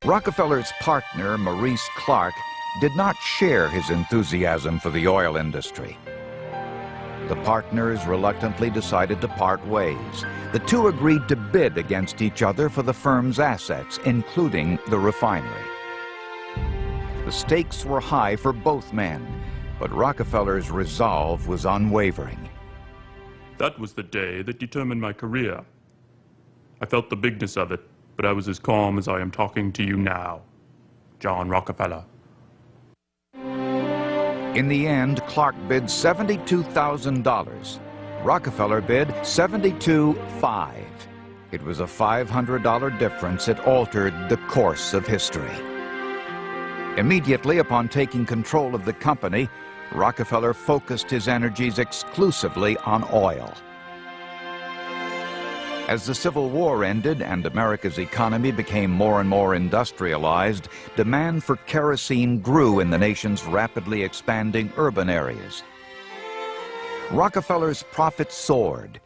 Rockefeller's partner, Maurice Clark, did not share his enthusiasm for the oil industry. The partners reluctantly decided to part ways. The two agreed to bid against each other for the firm's assets, including the refinery. The stakes were high for both men, but Rockefeller's resolve was unwavering. That was the day that determined my career. I felt the bigness of it, but I was as calm as I am talking to you now. John Rockefeller. In the end, Clark bid $72,000. Rockefeller bid $72,500. It was a $500 difference that altered the course of history. Immediately upon taking control of the company, Rockefeller focused his energies exclusively on oil. As the Civil War ended and America's economy became more and more industrialized, demand for kerosene grew in the nation's rapidly expanding urban areas. Rockefeller's profits soared.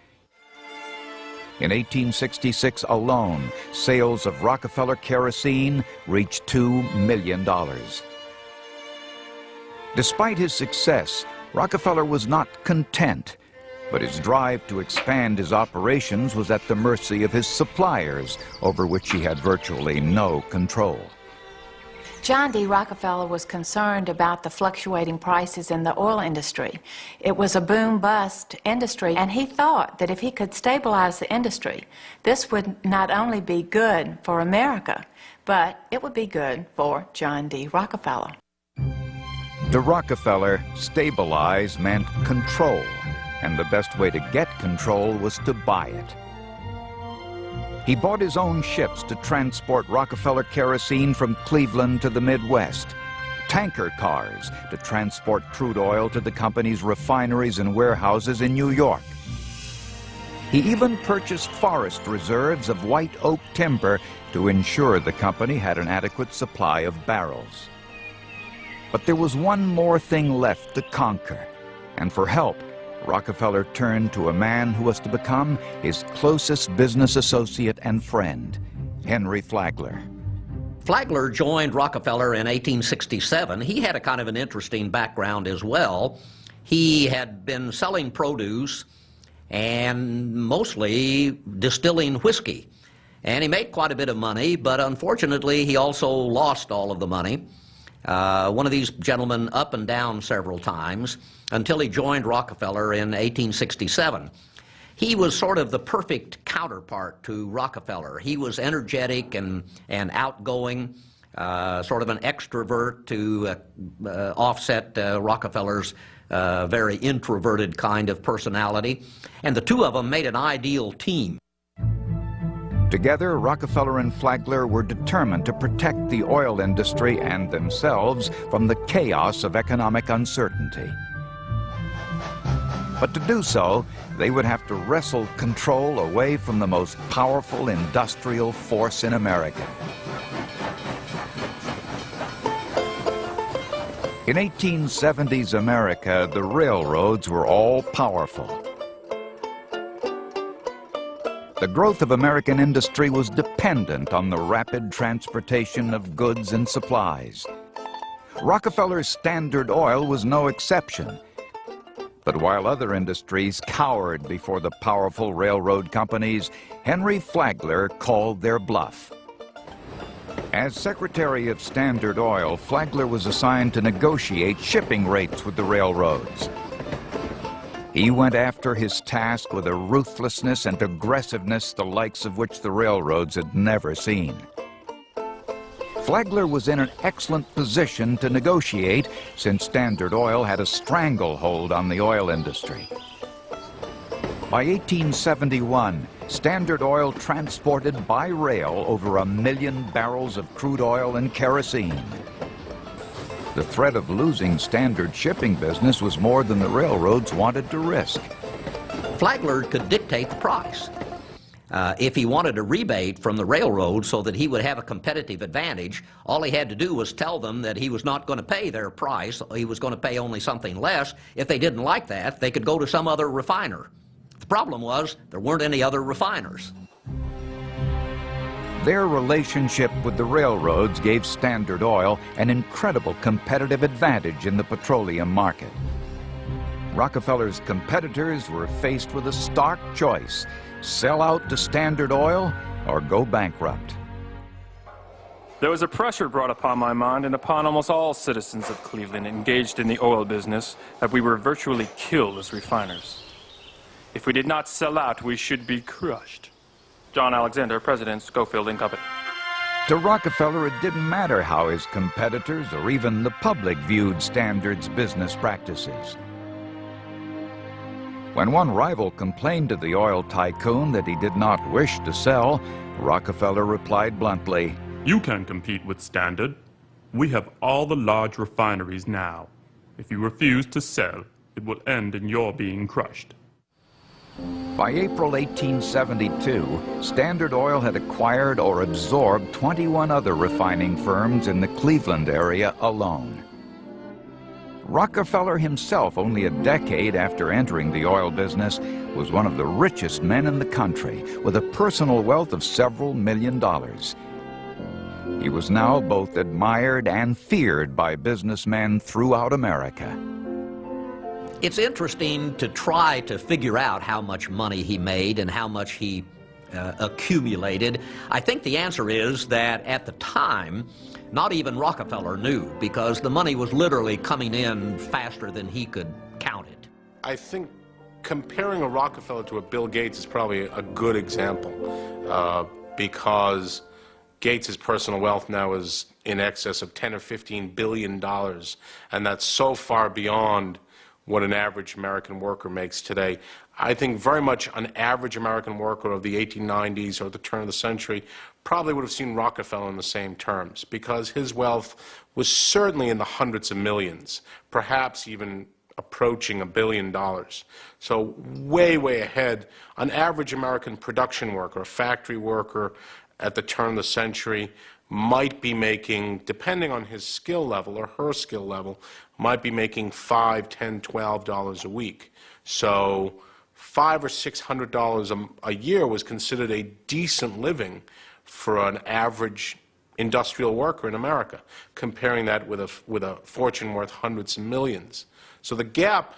In 1866 alone, sales of Rockefeller kerosene reached $2 million. Despite his success, Rockefeller was not content, but his drive to expand his operations was at the mercy of his suppliers, over which he had virtually no control. John D. Rockefeller was concerned about the fluctuating prices in the oil industry. It was a boom-bust industry, and he thought that if he could stabilize the industry, this would not only be good for America, but it would be good for John D. Rockefeller. To Rockefeller, stabilize meant control, and the best way to get control was to buy it. He bought his own ships to transport Rockefeller kerosene from Cleveland to the Midwest, tanker cars to transport crude oil to the company's refineries and warehouses in New York. He even purchased forest reserves of white oak timber to ensure the company had an adequate supply of barrels. But there was one more thing left to conquer, and for help, Rockefeller turned to a man who was to become his closest business associate and friend, Henry Flagler. Flagler joined Rockefeller in 1867. He had a kind of an interesting background as well. He had been selling produce and mostly distilling whiskey. And he made quite a bit of money, but unfortunately he also lost all of the money. One of these gentlemen up and down several times until he joined Rockefeller in 1867. He was sort of the perfect counterpart to Rockefeller. He was energetic and outgoing, sort of an extrovert to offset Rockefeller's very introverted kind of personality. And the two of them made an ideal team. Together, Rockefeller and Flagler were determined to protect the oil industry and themselves from the chaos of economic uncertainty. But to do so, they would have to wrestle control away from the most powerful industrial force in America. In 1870s America, the railroads were all powerful. The growth of American industry was dependent on the rapid transportation of goods and supplies. Rockefeller's Standard Oil was no exception. But while other industries cowered before the powerful railroad companies, Henry Flagler called their bluff. As Secretary of Standard Oil, Flagler was assigned to negotiate shipping rates with the railroads. He went after his task with a ruthlessness and aggressiveness the likes of which the railroads had never seen. Flagler was in an excellent position to negotiate since Standard Oil had a stranglehold on the oil industry. By 1871, Standard Oil transported by rail over 1 million barrels of crude oil and kerosene. The threat of losing Standard shipping business was more than the railroads wanted to risk. Flagler could dictate the price. If he wanted a rebate from the railroad so that he would have a competitive advantage, all he had to do was tell them that he was not going to pay their price. He was going to pay only something less. If they didn't like that, they could go to some other refiner. The problem was there weren't any other refiners. Their relationship with the railroads gave Standard Oil an incredible competitive advantage in the petroleum market. Rockefeller's competitors were faced with a stark choice: sell out to Standard Oil or go bankrupt. There was a pressure brought upon my mind and upon almost all citizens of Cleveland engaged in the oil business that we were virtually killed as refiners. If we did not sell out, we should be crushed. John Alexander, President, Schofield and Company. To Rockefeller, it didn't matter how his competitors or even the public viewed Standard's business practices. When one rival complained to the oil tycoon that he did not wish to sell, Rockefeller replied bluntly, You can compete with Standard. We have all the large refineries now. If you refuse to sell, it will end in your being crushed. By April 1872, Standard Oil had acquired or absorbed 21 other refining firms in the Cleveland area alone. Rockefeller himself, only a decade after entering the oil business, was one of the richest men in the country, with a personal wealth of several $1 million. He was now both admired and feared by businessmen throughout America. It's interesting to try to figure out how much money he made and how much he accumulated. I think the answer is that at the time, not even Rockefeller knew, because the money was literally coming in faster than he could count it. I think comparing a Rockefeller to a Bill Gates is probably a good example, because Gates' personal wealth now is in excess of $10 or $15 billion, and that's so far beyond what an average American worker makes today. I think very much an average American worker of the 1890s or the turn of the century probably would have seen Rockefeller in the same terms, because his wealth was certainly in the hundreds of millions, perhaps even approaching $1 billion. So way, way ahead. An average American production worker, a factory worker at the turn of the century might be making, depending on his skill level or her skill level, might be making $5, $10, $12 a week. So $500 or $600 a year was considered a decent living for an average industrial worker in America, comparing that with a fortune worth hundreds of millions. So the gap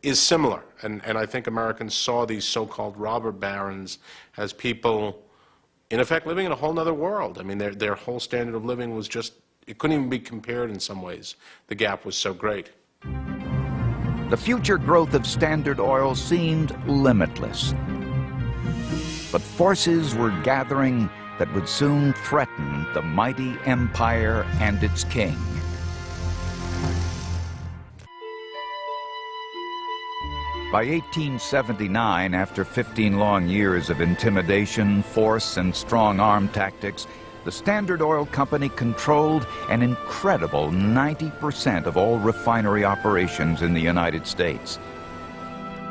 is similar, and I think Americans saw these so-called robber barons as people, in effect, living in a whole other world. I mean, their whole standard of living was just, it couldn't even be compared in some ways. The gap was so great. The future growth of Standard Oil seemed limitless. But forces were gathering that would soon threaten the mighty empire and its king. By 1879, after 15 long years of intimidation, force, and strong-arm tactics, the Standard Oil Company controlled an incredible 90% of all refinery operations in the United States.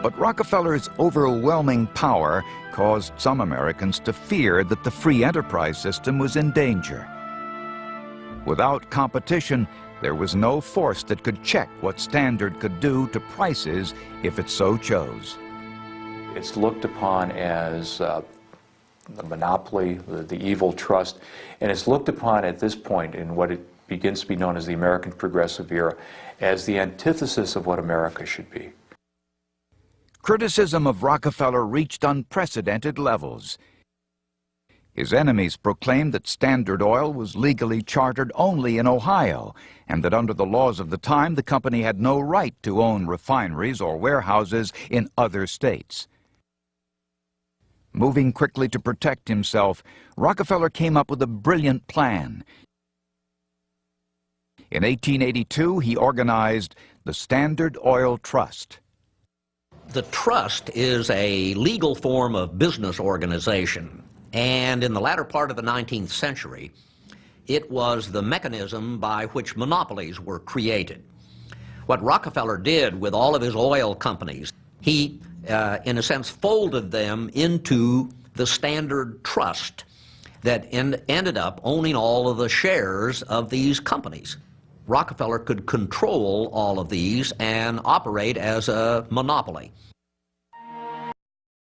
But Rockefeller's overwhelming power caused some Americans to fear that the free enterprise system was in danger. Without competition, there was no force that could check what Standard could do to prices if it so chose. It's looked upon as the monopoly, the evil trust, and it's looked upon at this point in what it begins to be known as the American Progressive Era as the antithesis of what America should be. Criticism of Rockefeller reached unprecedented levels. His enemies proclaimed that Standard Oil was legally chartered only in Ohio, and that under the laws of the time the company had no right to own refineries or warehouses in other states. Moving quickly to protect himself, Rockefeller came up with a brilliant plan. In 1882, he organized the Standard Oil Trust. The trust is a legal form of business organization, and in the latter part of the 19th century, it was the mechanism by which monopolies were created. What Rockefeller did with all of his oil companies, he, in a sense, folded them into the Standard Trust that ended up owning all of the shares of these companies. Rockefeller could control all of these and operate as a monopoly.